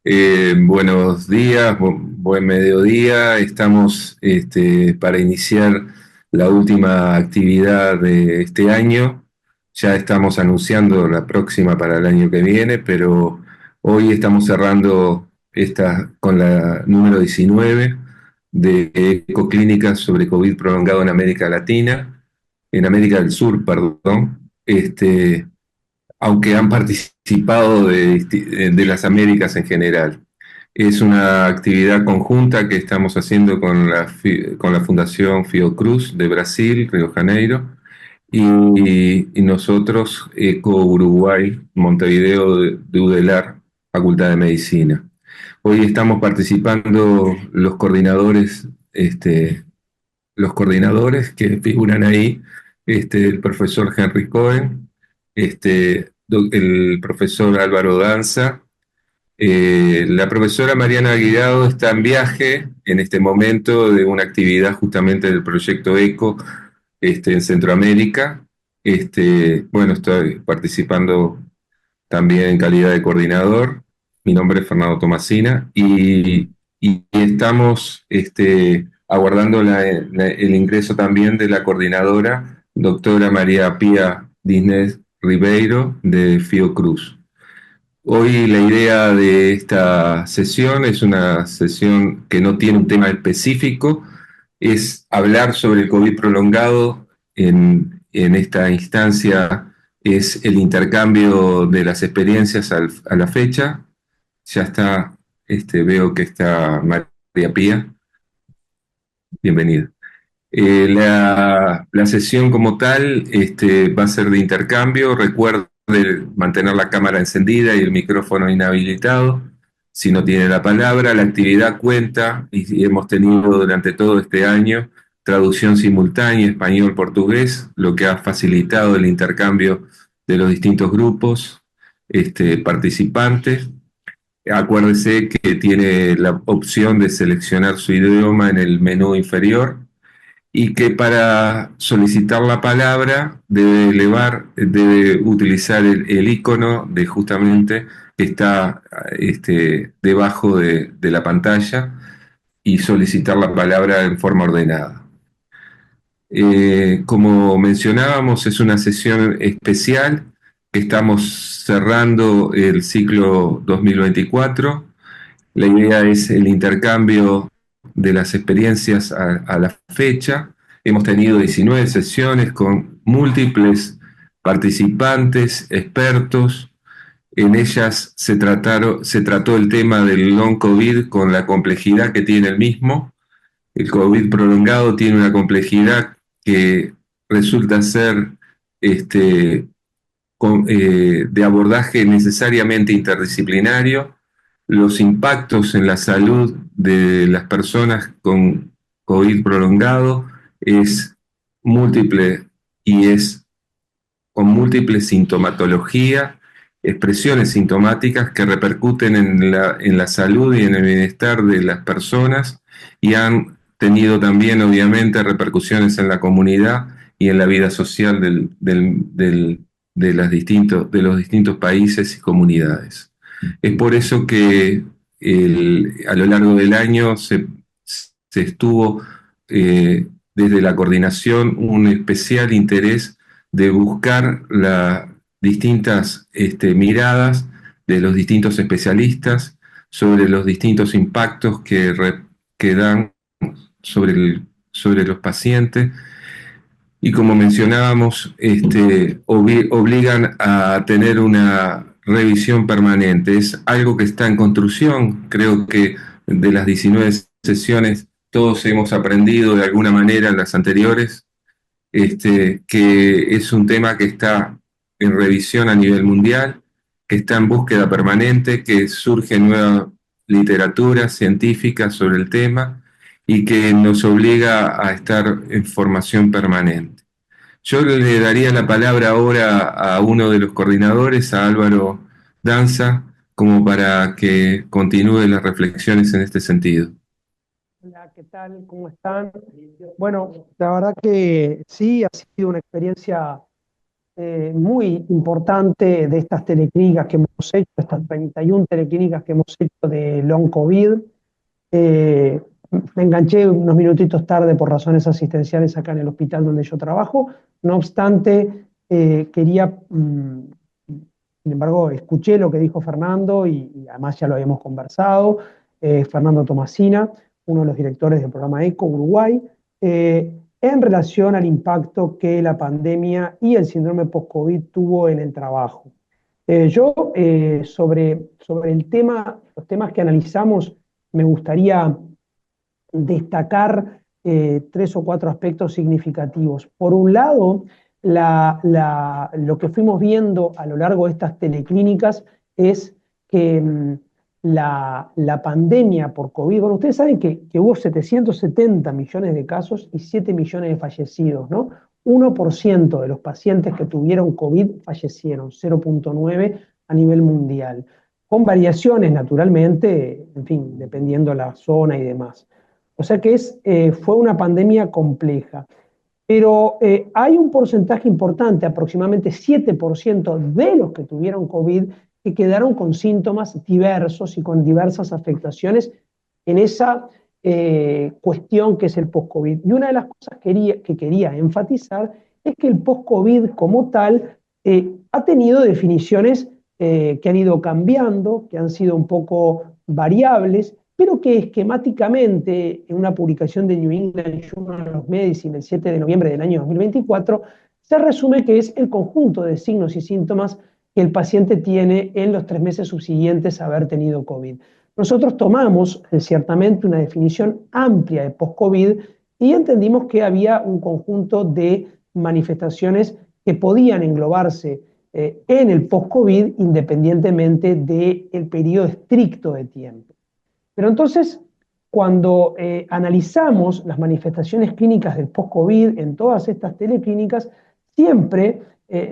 Buenos días, buen mediodía. Estamos para iniciar la última actividad de este año. Ya estamos anunciando la próxima para el año que viene, pero hoy estamos cerrando esta con la número 19 de Ecoclínicas sobre COVID prolongado en América Latina, en América del Sur, perdón. Aunque han participado de las Américas en general. Es una actividad conjunta que estamos haciendo con con la Fundación Fiocruz de Brasil, Río de Janeiro, y nosotros, Eco Uruguay, Montevideo de UDELAR, Facultad de Medicina. Hoy estamos participando los coordinadores que figuran ahí, el profesor Henry Cohen, el profesor Álvaro Danza, la profesora Mariana Guirado está en viaje en este momento de una actividad justamente del proyecto ECO en Centroamérica. Bueno, estoy participando también en calidad de coordinador. Mi nombre es Fernando Tomasina y estamos aguardando el ingreso también de la coordinadora, doctora María Pía Disnés Ribeiro de Fiocruz. Hoy la idea de esta sesión es una sesión que no tiene un tema específico, es hablar sobre el COVID prolongado en esta instancia, es el intercambio de las experiencias a la fecha. Ya está, veo que está María Pía, bienvenida. La sesión como tal va a ser de intercambio. Recuerde mantener la cámara encendida y el micrófono inhabilitado. Si no tiene la palabra, la actividad cuenta y hemos tenido durante todo este año traducción simultánea español-portugués, lo que ha facilitado el intercambio de los distintos grupos participantes. Acuérdese que tiene la opción de seleccionar su idioma en el menú inferior y que para solicitar la palabra debe utilizar el icono de justamente que está debajo de la pantalla y solicitar la palabra en forma ordenada. Como mencionábamos, es una sesión especial que estamos cerrando el ciclo 2024. La idea es el intercambio de las experiencias a la fecha. Hemos tenido 19 sesiones con múltiples participantes, expertos. En ellas se trató el tema del long COVID con la complejidad que tiene el mismo. El COVID prolongado tiene una complejidad que resulta ser este, de abordaje necesariamente interdisciplinario. Los impactos en la salud de las personas con COVID prolongado es múltiple y es con múltiple sintomatología, expresiones sintomáticas que repercuten en la salud y en el bienestar de las personas y han tenido también, obviamente, repercusiones en la comunidad y en la vida social de los distintos países y comunidades. Es por eso que a lo largo del año se estuvo desde la coordinación un especial interés de buscar las distintas miradas de los distintos especialistas sobre los distintos impactos que dan sobre los pacientes y como mencionábamos, obligan a tener una revisión permanente. Es algo que está en construcción. Creo que de las 19 sesiones todos hemos aprendido de alguna manera en las anteriores, que es un tema que está en revisión a nivel mundial, que está en búsqueda permanente, que surge nueva literatura científica sobre el tema y que nos obliga a estar en formación permanente. Yo le daría la palabra ahora a uno de los coordinadores, a Álvaro Danza, como para que continúe las reflexiones en este sentido. Hola, ¿qué tal? ¿Cómo están? Bueno, la verdad que sí, ha sido una experiencia muy importante de estas teleclínicas que hemos hecho, estas 31 teleclínicas que hemos hecho de Long COVID. Eh, Me enganché unos minutitos tarde por razones asistenciales acá en el hospital donde yo trabajo. No obstante, sin embargo, escuché lo que dijo Fernando y además ya lo habíamos conversado. Fernando Tomasina, uno de los directores del programa ECO Uruguay, en relación al impacto que la pandemia y el síndrome post-COVID tuvo en el trabajo. Sobre el tema, los temas que analizamos, me gustaría destacar tres o cuatro aspectos significativos. Por un lado, lo que fuimos viendo a lo largo de estas teleclínicas es que la pandemia por COVID, bueno, ustedes saben que hubo 770 millones de casos y 7 millones de fallecidos, ¿no? 1% de los pacientes que tuvieron COVID fallecieron, 0,9 a nivel mundial, con variaciones naturalmente, en fin, dependiendo la zona y demás. O sea que fue una pandemia compleja. Pero hay un porcentaje importante, aproximadamente 7% de los que tuvieron COVID, que quedaron con síntomas diversos y con diversas afectaciones en esa cuestión que es el post-COVID. Y una de las cosas que quería enfatizar es que el post-COVID como tal ha tenido definiciones que han ido cambiando, que han sido un poco variables, pero que esquemáticamente, en una publicación de New England Journal of Medicine el 7 de noviembre del año 2024, se resume que es el conjunto de signos y síntomas que el paciente tiene en los 3 meses subsiguientes a haber tenido COVID. Nosotros tomamos ciertamente una definición amplia de post-COVID y entendimos que había un conjunto de manifestaciones que podían englobarse en el post-COVID independientemente del periodo estricto de tiempo. Pero entonces, cuando analizamos las manifestaciones clínicas del post-COVID en todas estas teleclínicas, siempre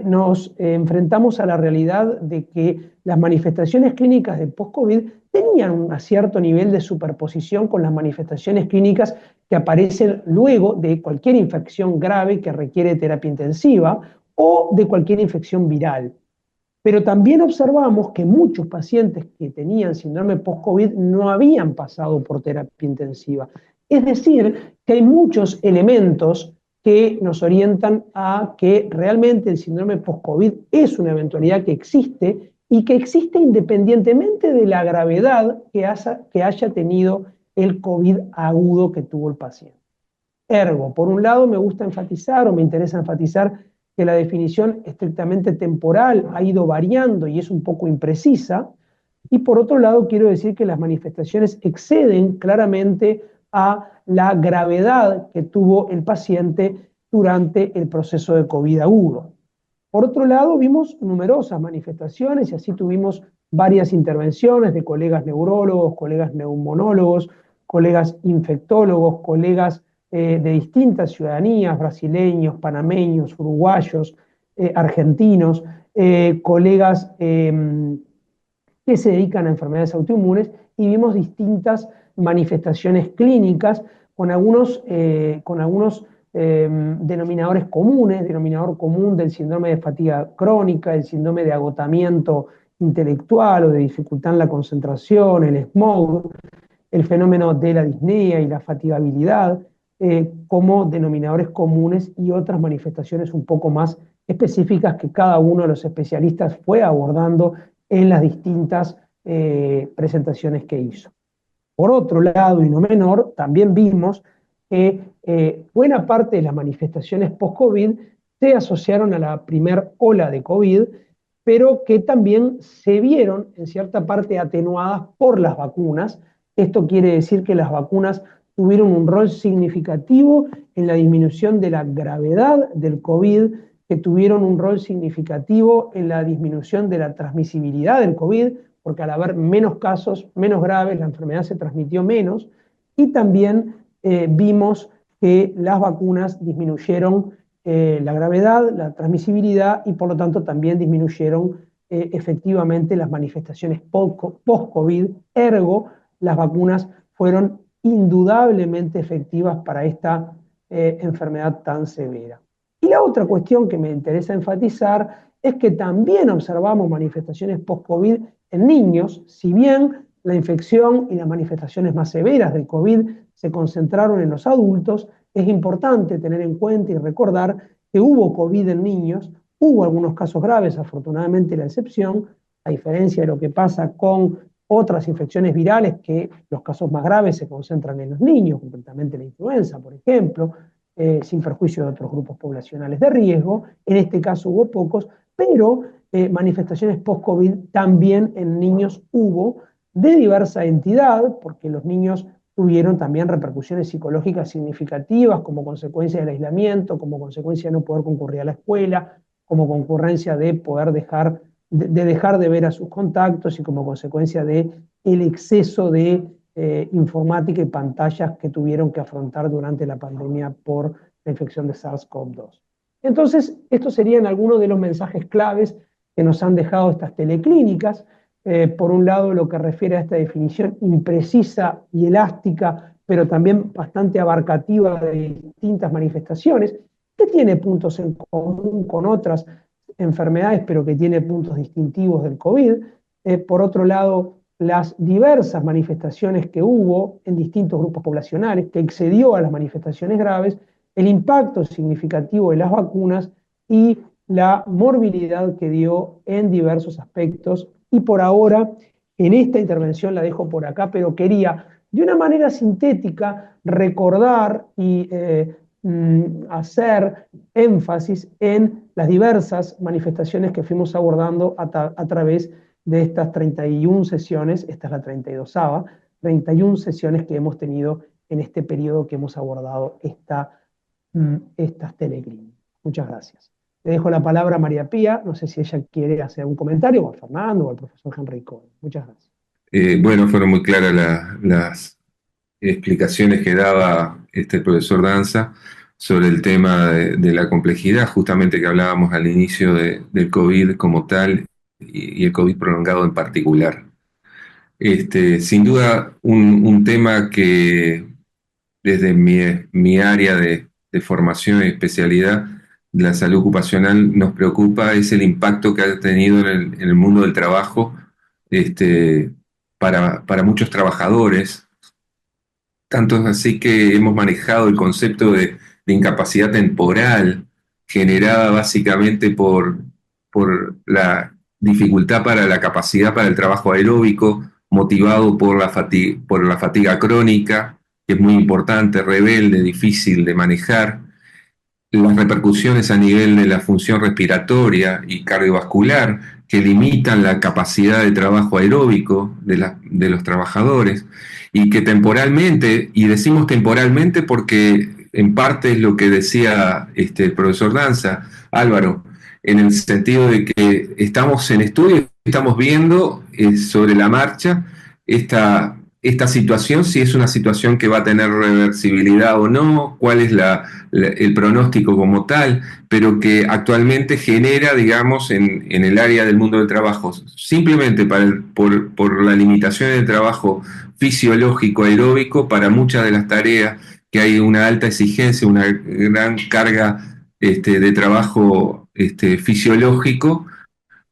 nos enfrentamos a la realidad de que las manifestaciones clínicas del post-COVID tenían un cierto nivel de superposición con las manifestaciones clínicas que aparecen luego de cualquier infección grave que requiere terapia intensiva o de cualquier infección viral. Pero también observamos que muchos pacientes que tenían síndrome post-COVID no habían pasado por terapia intensiva. Es decir, que hay muchos elementos que nos orientan a que realmente el síndrome post-COVID es una eventualidad que existe y que existe independientemente de la gravedad que haya tenido el COVID agudo que tuvo el paciente. Ergo, por un lado me gusta enfatizar o me interesa enfatizar que la definición estrictamente temporal ha ido variando y es un poco imprecisa, y por otro lado quiero decir que las manifestaciones exceden claramente a la gravedad que tuvo el paciente durante el proceso de COVID agudo. Por otro lado, vimos numerosas manifestaciones y así tuvimos varias intervenciones de colegas neurólogos, colegas neumonólogos, colegas infectólogos, colegas de distintas ciudadanías, brasileños, panameños, uruguayos, argentinos, colegas que se dedican a enfermedades autoinmunes y vimos distintas manifestaciones clínicas con algunos denominadores comunes, denominador común del síndrome de fatiga crónica, el síndrome de agotamiento intelectual o de dificultad en la concentración, el smog, el fenómeno de la disnea y la fatigabilidad, como denominadores comunes y otras manifestaciones un poco más específicas que cada uno de los especialistas fue abordando en las distintas presentaciones que hizo. Por otro lado, y no menor, también vimos que buena parte de las manifestaciones post-COVID se asociaron a la primera ola de COVID, pero que también se vieron en cierta parte atenuadas por las vacunas. Esto quiere decir que las vacunas tuvieron un rol significativo en la disminución de la gravedad del COVID, que tuvieron un rol significativo en la disminución de la transmisibilidad del COVID, porque al haber menos casos, menos graves, la enfermedad se transmitió menos, y también vimos que las vacunas disminuyeron la gravedad, la transmisibilidad y por lo tanto también disminuyeron efectivamente las manifestaciones post-COVID, ergo las vacunas fueron indudablemente efectivas para esta enfermedad tan severa. Y la otra cuestión que me interesa enfatizar es que también observamos manifestaciones post-COVID en niños, si bien la infección y las manifestaciones más severas del COVID se concentraron en los adultos, es importante tener en cuenta y recordar que hubo COVID en niños, hubo algunos casos graves, afortunadamente la excepción, a diferencia de lo que pasa con otras infecciones virales, que los casos más graves se concentran en los niños, concretamente la influenza, por ejemplo, sin perjuicio de otros grupos poblacionales de riesgo. En este caso hubo pocos, pero manifestaciones post-COVID también en niños hubo, de diversa entidad, porque los niños tuvieron también repercusiones psicológicas significativas como consecuencia del aislamiento, como consecuencia de no poder concurrir a la escuela, como concurrencia de poder dejar de ver a sus contactos y como consecuencia de el exceso de informática y pantallas que tuvieron que afrontar durante la pandemia por la infección de SARS-CoV-2. Entonces, estos serían algunos de los mensajes claves que nos han dejado estas teleclínicas. Por un lado, lo que refiere a esta definición imprecisa y elástica, pero también bastante abarcativa de distintas manifestaciones, que tiene puntos en común con otras enfermedades, pero que tiene puntos distintivos del COVID. Por otro lado, las diversas manifestaciones que hubo en distintos grupos poblacionales, que excedió a las manifestaciones graves, el impacto significativo de las vacunas y la morbilidad que dio en diversos aspectos. Y por ahora, en esta intervención la dejo por acá, pero quería de una manera sintética recordar y hacer énfasis en las diversas manifestaciones que fuimos abordando a través de estas 31 sesiones, esta es la 32ª, 31 sesiones que hemos tenido en este periodo que hemos abordado estas teleclínicas. Muchas gracias. Le dejo la palabra a María Pía, no sé si ella quiere hacer un comentario, o a Fernando, o al profesor Henry Cohen. Muchas gracias. Bueno, fueron muy claras las explicaciones que daba el profesor Danza sobre el tema de la complejidad, justamente que hablábamos al inicio del COVID como tal y el COVID prolongado en particular. Sin duda, un tema que desde mi área de formación y especialidad de la salud ocupacional nos preocupa es el impacto que ha tenido en el mundo del trabajo este, para muchos trabajadores. Tanto es así que hemos manejado el concepto de incapacidad temporal generada básicamente por la dificultad para la capacidad para el trabajo aeróbico, motivado por la fatiga crónica, que es muy importante, rebelde, difícil de manejar, las repercusiones a nivel de la función respiratoria y cardiovascular que limitan la capacidad de trabajo aeróbico de los trabajadores y que temporalmente, y decimos temporalmente porque en parte es lo que decía el profesor Danza, Álvaro, en el sentido de que estamos en estudio, estamos viendo sobre la marcha esta situación, si es una situación que va a tener reversibilidad o no, cuál es el pronóstico como tal, pero que actualmente genera, digamos, en el área del mundo del trabajo, simplemente por la limitación del trabajo fisiológico aeróbico, para muchas de las tareas que hay una alta exigencia, una gran carga de trabajo fisiológico,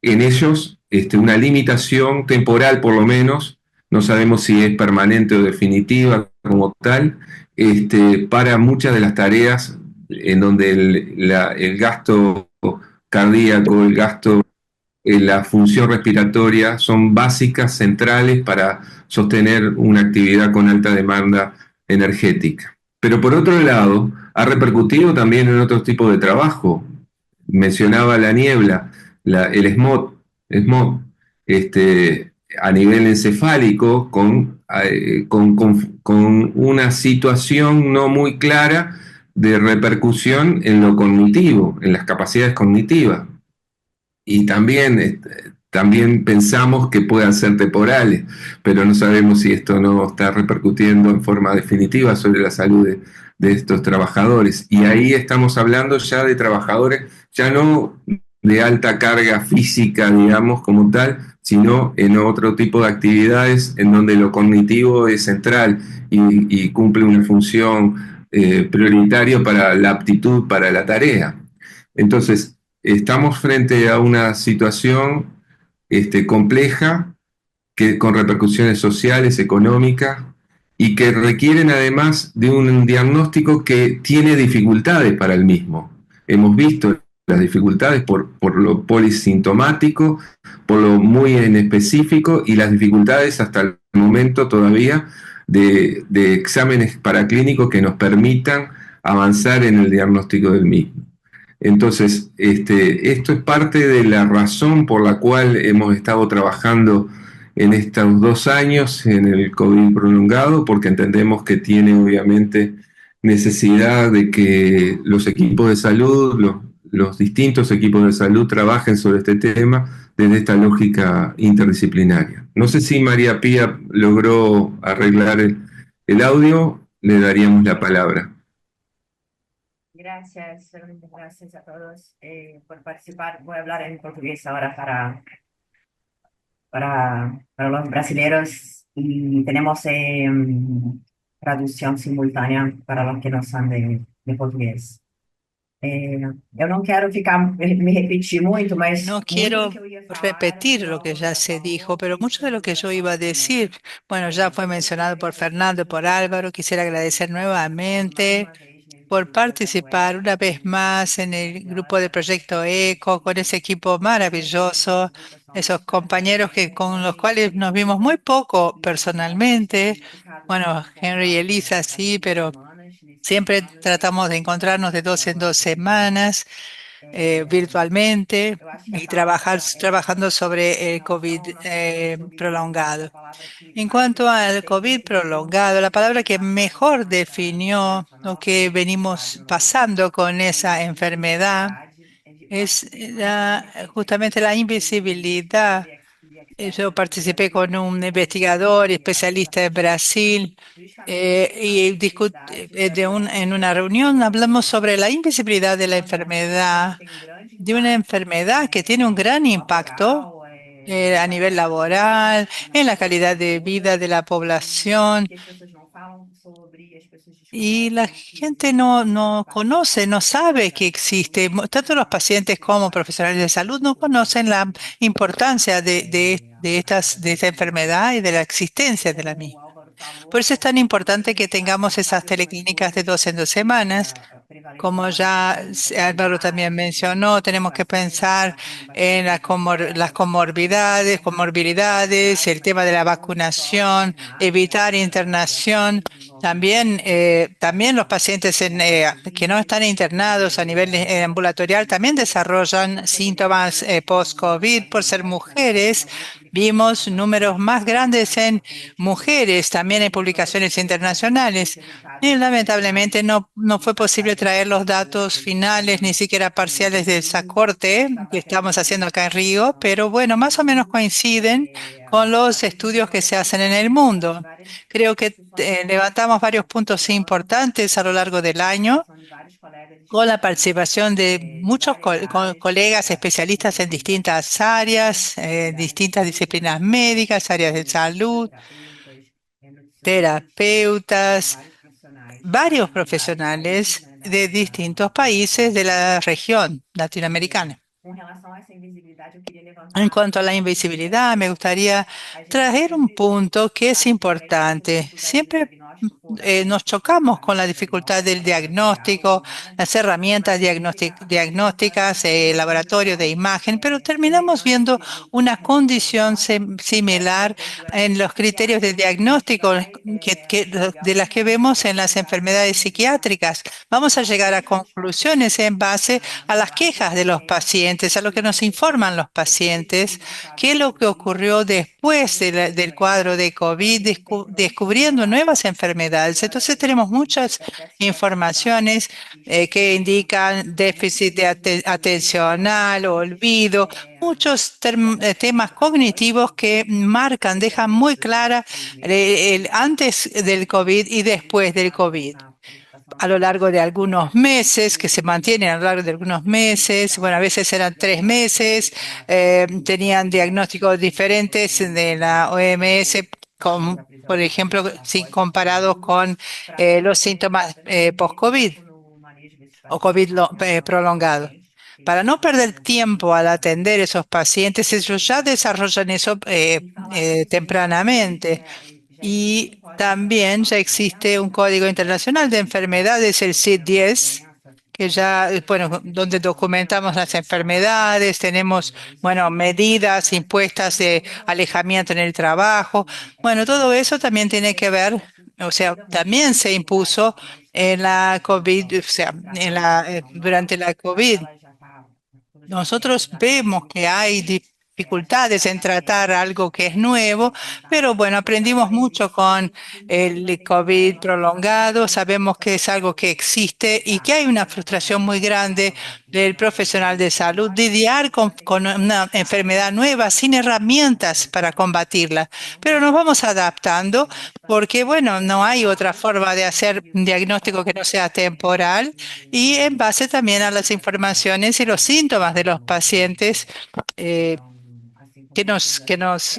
en ellos una limitación temporal por lo menos, no sabemos si es permanente o definitiva como tal, para muchas de las tareas en donde el gasto cardíaco, el gasto, la función respiratoria son básicas, centrales para sostener una actividad con alta demanda energética. Pero por otro lado, ha repercutido también en otros tipos de trabajo. Mencionaba la niebla, el smog a nivel encefálico, con una situación no muy clara de repercusión en lo cognitivo, en las capacidades cognitivas. Y también pensamos que puedan ser temporales, pero no sabemos si esto no está repercutiendo en forma definitiva sobre la salud de estos trabajadores. Y ahí estamos hablando ya de trabajadores, ya no de alta carga física, digamos, como tal, sino en otro tipo de actividades en donde lo cognitivo es central y cumple una función prioritaria para la aptitud para la tarea. Entonces, estamos frente a una situación compleja con repercusiones sociales, económicas, y que requieren además de un diagnóstico que tiene dificultades para el mismo. Hemos visto las dificultades por lo polisintomático, por lo muy en específico y las dificultades hasta el momento todavía de exámenes paraclínicos que nos permitan avanzar en el diagnóstico del mismo. Entonces, esto es parte de la razón por la cual hemos estado trabajando en estos 2 años en el COVID prolongado, porque entendemos que tiene obviamente necesidad de que los equipos de salud, los distintos equipos de salud trabajen sobre este tema desde esta lógica interdisciplinaria. No sé si María Pía logró arreglar el audio, le daríamos la palabra. Gracias, gracias a todos por participar. Voy a hablar en portugués ahora para los brasileños y tenemos traducción simultánea para los que no son de portugués. Eu não quero ficar me repetir muito, mas No muito do quiero que eu ia falar repetir lo que João ya já se dijo, falou pero mucho de sobre a lo que yo iba a divulgação decir, bueno, ya fue sobre mencionado por epidemias Fernando, por Álvaro. Quisiera agradecer mais nuevamente uma vez nesse por projeto participar una ECO, vez más en el grupo de Proyecto ECO, con ese equipo maravilloso, esos compañeros con los cuales nos vimos muy poco personalmente. Bueno, Henry y Elisa sí, pero siempre tratamos de encontrarnos de 2 en 2 semanas virtualmente y trabajando sobre el COVID prolongado. En cuanto al COVID prolongado, la palabra que mejor definió lo que venimos pasando con esa enfermedad es justamente la invisibilidad. Yo participé con un investigador y especialista en Brasil y en una reunión hablamos sobre la invisibilidad de la enfermedad, de una enfermedad que tiene un gran impacto a nivel laboral, en la calidad de vida de la población. Y la gente no conoce, no sabe que existe. Tanto los pacientes como profesionales de salud no conocen la importancia de esta enfermedad y de la existencia de la misma. Por eso es tan importante que tengamos esas teleclínicas de 2 en 2 semanas. Como ya Álvaro también mencionó, tenemos que pensar en las comorbilidades, el tema de la vacunación, evitar internación. También los pacientes que no están internados a nivel ambulatorial también desarrollan síntomas post-COVID. Por ser mujeres, vimos números más grandes en mujeres, también en publicaciones internacionales. Y lamentablemente no fue posible traer los datos finales, ni siquiera parciales de esa corte que estamos haciendo acá en Río, pero bueno, más o menos coinciden con los estudios que se hacen en el mundo. Creo que levantamos varios puntos importantes a lo largo del año con la participación de muchos colegas especialistas en distintas áreas, distintas disciplinas médicas, áreas de salud, terapeutas, varios profesionales de distintos países de la región latinoamericana. En cuanto a la invisibilidad, me gustaría traer un punto que es importante. Siempre nos chocamos con la dificultad del diagnóstico, las herramientas diagnósticas, laboratorio de imagen, pero terminamos viendo una condición similar en los criterios de diagnóstico de las que vemos en las enfermedades psiquiátricas. Vamos a llegar a conclusiones en base a las quejas de los pacientes, a lo que nos informan los pacientes, qué es lo que ocurrió después del cuadro de COVID, descubriendo nuevas enfermedades. Entonces tenemos muchas informaciones que indican déficit atencional, olvido, muchos temas cognitivos que dejan muy clara el antes del COVID y después del COVID. A lo largo de algunos meses, que se mantienen a lo largo de algunos meses, bueno, a veces eran 3 meses, tenían diagnósticos diferentes de la OMS, por ejemplo, si comparados con los síntomas post-COVID o COVID prolongado. para no perder tiempo al atender esos pacientes, ellos ya desarrollan eso tempranamente. Y también ya existe un código internacional de enfermedades, el CID-10, que ya, bueno, donde documentamos las enfermedades, tenemos, bueno, medidas impuestas de alejamiento en el trabajo. Bueno, todo eso también tiene que ver, o sea, también se impuso en la COVID, o sea, durante la COVID. Nosotros vemos que hay dificultades en tratar algo que es nuevo, pero bueno, aprendimos mucho con el COVID prolongado, sabemos que es algo que existe y que hay una frustración muy grande del profesional de salud de lidiar con una enfermedad nueva sin herramientas para combatirla. Pero nos vamos adaptando porque, bueno, no hay otra forma de hacer un diagnóstico que no sea temporal y en base también a las informaciones y los síntomas de los pacientes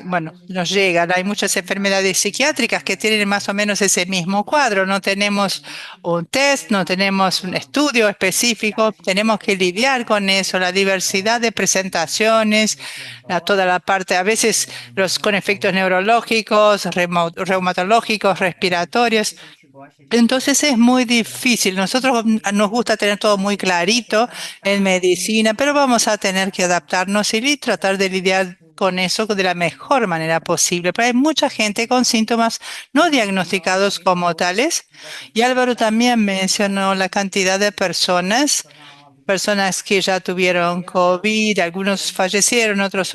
bueno, nos llegan. Hay muchas enfermedades psiquiátricas que tienen más o menos ese mismo cuadro. No tenemos un test, no tenemos un estudio específico. Tenemos que lidiar con eso, la diversidad de presentaciones, toda la parte, a veces con efectos neurológicos, reumatológicos, respiratorios. Entonces es muy difícil. Nosotros nos gusta tener todo muy clarito en medicina, pero vamos a tener que adaptarnos y tratar de lidiar con eso de la mejor manera posible. Pero hay mucha gente con síntomas no diagnosticados como tales. Y Álvaro también mencionó la cantidad de personas que ya tuvieron COVID, algunos fallecieron, otros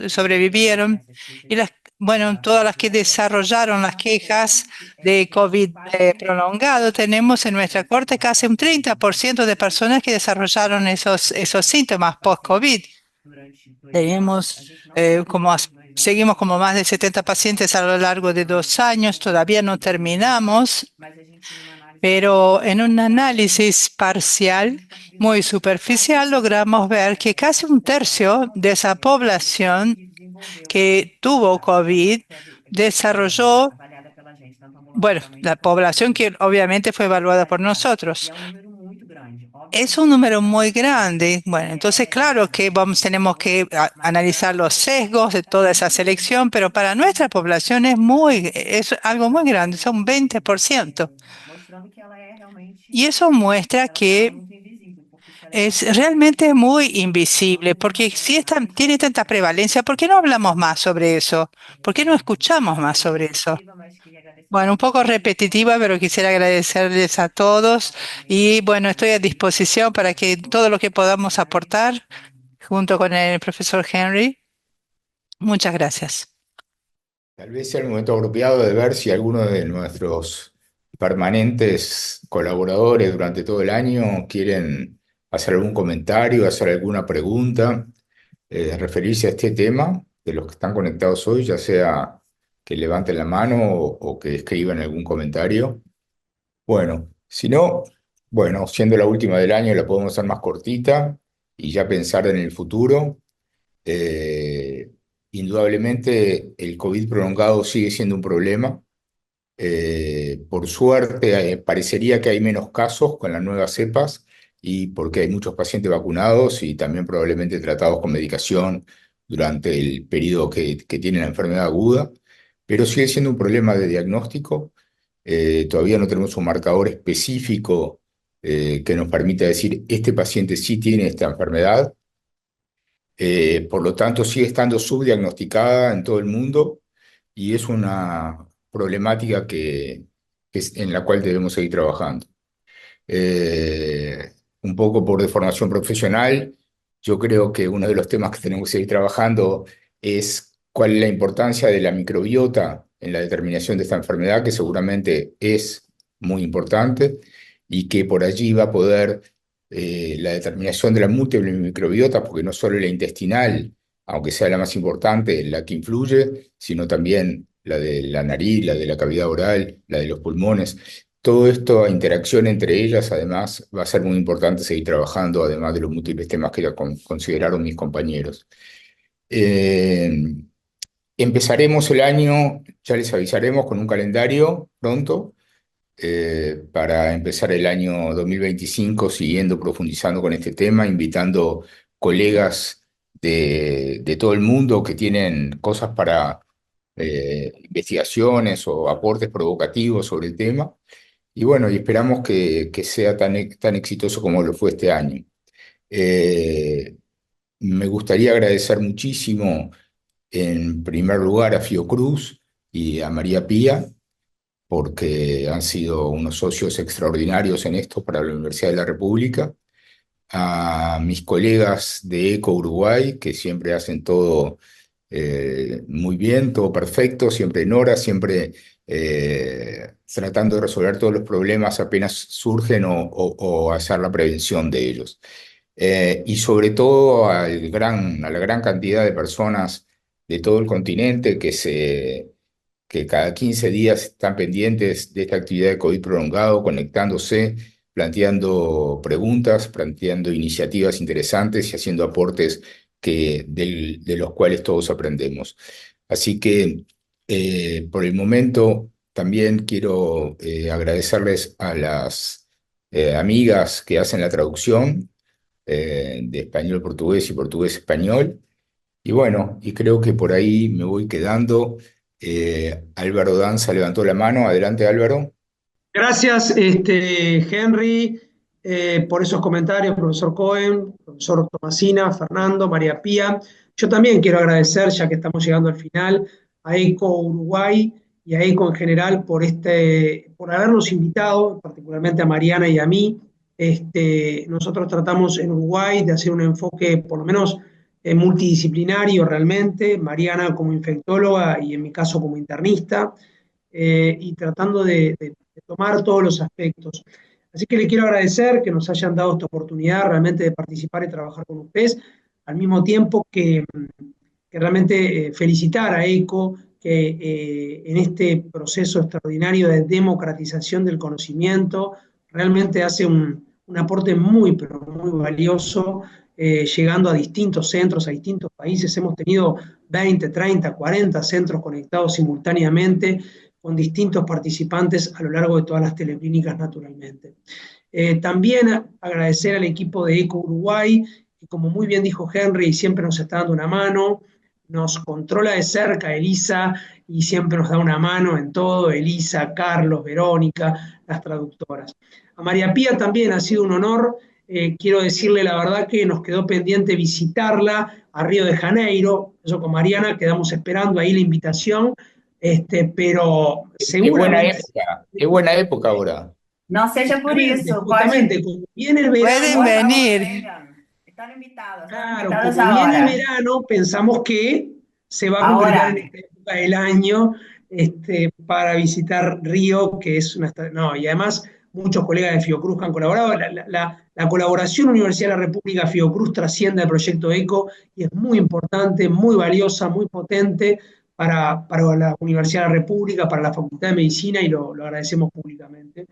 sobrevivieron. Y bueno, todas las que desarrollaron las quejas de COVID prolongado, tenemos en nuestra corte casi un 30% de personas que desarrollaron esos síntomas post-COVID. Tenemos seguimos como más de 70 pacientes a lo largo de 2 años, todavía no terminamos, pero en un análisis parcial muy superficial logramos ver que casi un tercio de esa población que tuvo COVID desarrolló, bueno, la población que obviamente fue evaluada por nosotros. Es un número muy grande. Bueno, entonces claro que tenemos que analizar los sesgos de toda esa selección, pero para nuestra población es algo muy grande, son 20%. Y eso muestra que es realmente muy invisible, porque si tiene tanta prevalencia, ¿por qué no hablamos más sobre eso? ¿Por qué no escuchamos más sobre eso? Bueno, un poco repetitiva, pero quisiera agradecerles a todos y bueno, estoy a disposición para que todo lo que podamos aportar junto con el profesor Henry. Muchas gracias. Tal vez sea el momento apropiado de ver si alguno de nuestros permanentes colaboradores durante todo el año quieren hacer algún comentario, hacer alguna pregunta, referirse a este tema de los que están conectados hoy, ya sea que levanten la mano o que escriban algún comentario. Bueno, si no, bueno, siendo la última del año la podemos hacer más cortita y ya pensar en el futuro. Eh, Indudablemente el COVID prolongado sigue siendo un problema. Por suerte, parecería que hay menos casos con las nuevas cepas y porque hay muchos pacientes vacunados y también probablemente tratados con medicación durante el periodo que tienen la enfermedad aguda, pero sigue siendo un problema de diagnóstico. Todavía no tenemos un marcador específico que nos permita decir, este paciente sí tiene esta enfermedad. Por lo tanto, sigue estando subdiagnosticada en todo el mundo y es una problemática en la cual debemos seguir trabajando. Un poco por deformación profesional, yo creo que uno de los temas que tenemos que seguir trabajando es cuál es la importancia de la microbiota en la determinación de esta enfermedad, que seguramente es muy importante y que por allí va a poder la determinación de la múltiple microbiota, porque no solo la intestinal, aunque sea la más importante, la que influye, sino también la de la nariz, la de la cavidad oral, la de los pulmones. Todo esto, interacción entre ellas, además, va a ser muy importante seguir trabajando, además de los múltiples temas que ya consideraron mis compañeros. Empezaremos el año, ya les avisaremos, con un calendario pronto, para empezar el año 2025 siguiendo profundizando con este tema, invitando colegas de todo el mundo que tienen cosas para investigaciones o aportes provocativos sobre el tema. Y bueno, y esperamos que sea tan exitoso como lo fue este año. Eh, Me gustaría agradecer muchísimo, en primer lugar, a Fiocruz y a María Pía, porque han sido unos socios extraordinarios en esto para la Universidad de la República, a mis colegas de ECO Uruguay, que siempre hacen todo muy bien, todo perfecto, siempre en hora, siempre tratando de resolver todos los problemas apenas surgen o hacer la prevención de ellos. Y sobre todo a la gran cantidad de personas de todo el continente que cada 15 días están pendientes de esta actividad de COVID prolongado, conectándose, planteando preguntas, planteando iniciativas interesantes y haciendo aportes de los cuales todos aprendemos. Así que por el momento también quiero agradecerles a las amigas que hacen la traducción de español-portugués y portugués-español. Y bueno, y creo que por ahí me voy quedando. Álvaro Danza levantó la mano. Adelante, Álvaro. Gracias, Henry, por esos comentarios, profesor Cohen, profesor Tomasina, Fernando, María Pía. Yo también quiero agradecer, ya que estamos llegando al final, a ECO Uruguay y a ECO en general por habernos invitado, particularmente a Mariana y a mí. Nosotros tratamos en Uruguay de hacer un enfoque, por lo menos multidisciplinario realmente, Mariana como infectóloga y en mi caso como internista, y tratando de tomar todos los aspectos. Así que le quiero agradecer que nos hayan dado esta oportunidad realmente de participar y trabajar con ustedes, al mismo tiempo que realmente felicitar a ECO, que en este proceso extraordinario de democratización del conocimiento realmente hace un aporte muy, pero muy valioso, llegando a distintos centros, a distintos países. Hemos tenido 20, 30, 40 centros conectados simultáneamente con distintos participantes a lo largo de todas las teleclínicas, naturalmente. También agradecer al equipo de ECO Uruguay, que como muy bien dijo Henry, siempre nos está dando una mano, nos controla de cerca Elisa y siempre nos da una mano en todo, Elisa, Carlos, Verónica, las traductoras. A María Pía también ha sido un honor, quiero decirle la verdad que nos quedó pendiente visitarla a Río de Janeiro, eso con Mariana quedamos esperando ahí la invitación, pero seguramente Es buena época ahora. Não seja por isso, justamente, como viene el Pueden verano, Por favor, venir. vengan. Están invitados claro, como viene el ahora. verano, pensamos que se va a concretar en Ahora. esta época del año para visitar Río, que es una... No, y además muchos colegas de Fiocruz que han colaborado. La colaboración Universidad de la República Fiocruz trasciende el proyecto ECO y es muy importante, muy valiosa, muy potente para la Universidad de la República, para la Facultad de Medicina y lo agradecemos públicamente.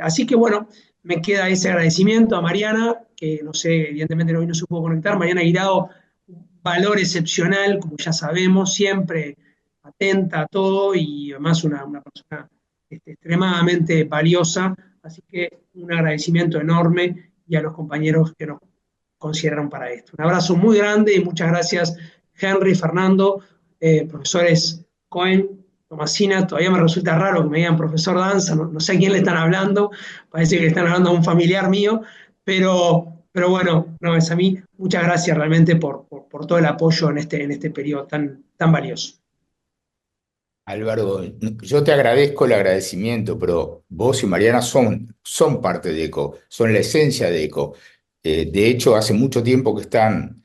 Así que bueno, me queda ese agradecimiento a Mariana, que no sé, evidentemente hoy no se pudo conectar. Mariana Guirao, un valor excepcional, como ya sabemos, siempre atenta a todo y además una persona extremadamente valiosa. Así que un agradecimiento enorme y a los compañeros que nos consideraron para esto. Un abrazo muy grande y muchas gracias, Henry, Fernando, profesores Cohen, Tomasina. Todavía me resulta raro que me digan profesor Danza, no sé a quién le están hablando, parece que le están hablando a un familiar mío, pero bueno, no es a mí. Muchas gracias realmente por todo el apoyo en este periodo tan valioso. Álvaro, yo te agradezco el agradecimiento, pero vos y Mariana son parte de ECO, son la esencia de ECO. De hecho, hace mucho tiempo que están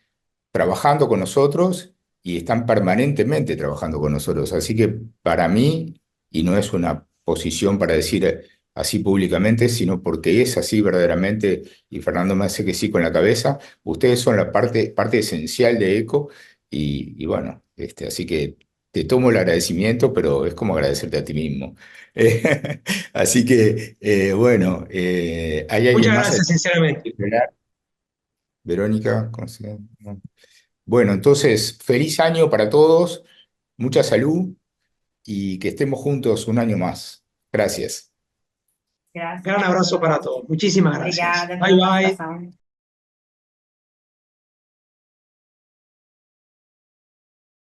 trabajando con nosotros y están permanentemente trabajando con nosotros. Así que para mí, y no es una posición para decir así públicamente, sino porque es así verdaderamente, y Fernando me hace que sí con la cabeza, ustedes son la parte esencial de ECO y bueno, así que te tomo el agradecimiento, pero es como agradecerte a ti mismo. Así que, bueno, ¿hay alguien Muchas más? gracias, sinceramente. Verónica, no. Bueno, entonces, feliz año para todos, mucha salud y que estemos juntos un año más. Gracias. Gran abrazo para todos. Muchísimas gracias. Obrigada Bye pela bye. participação.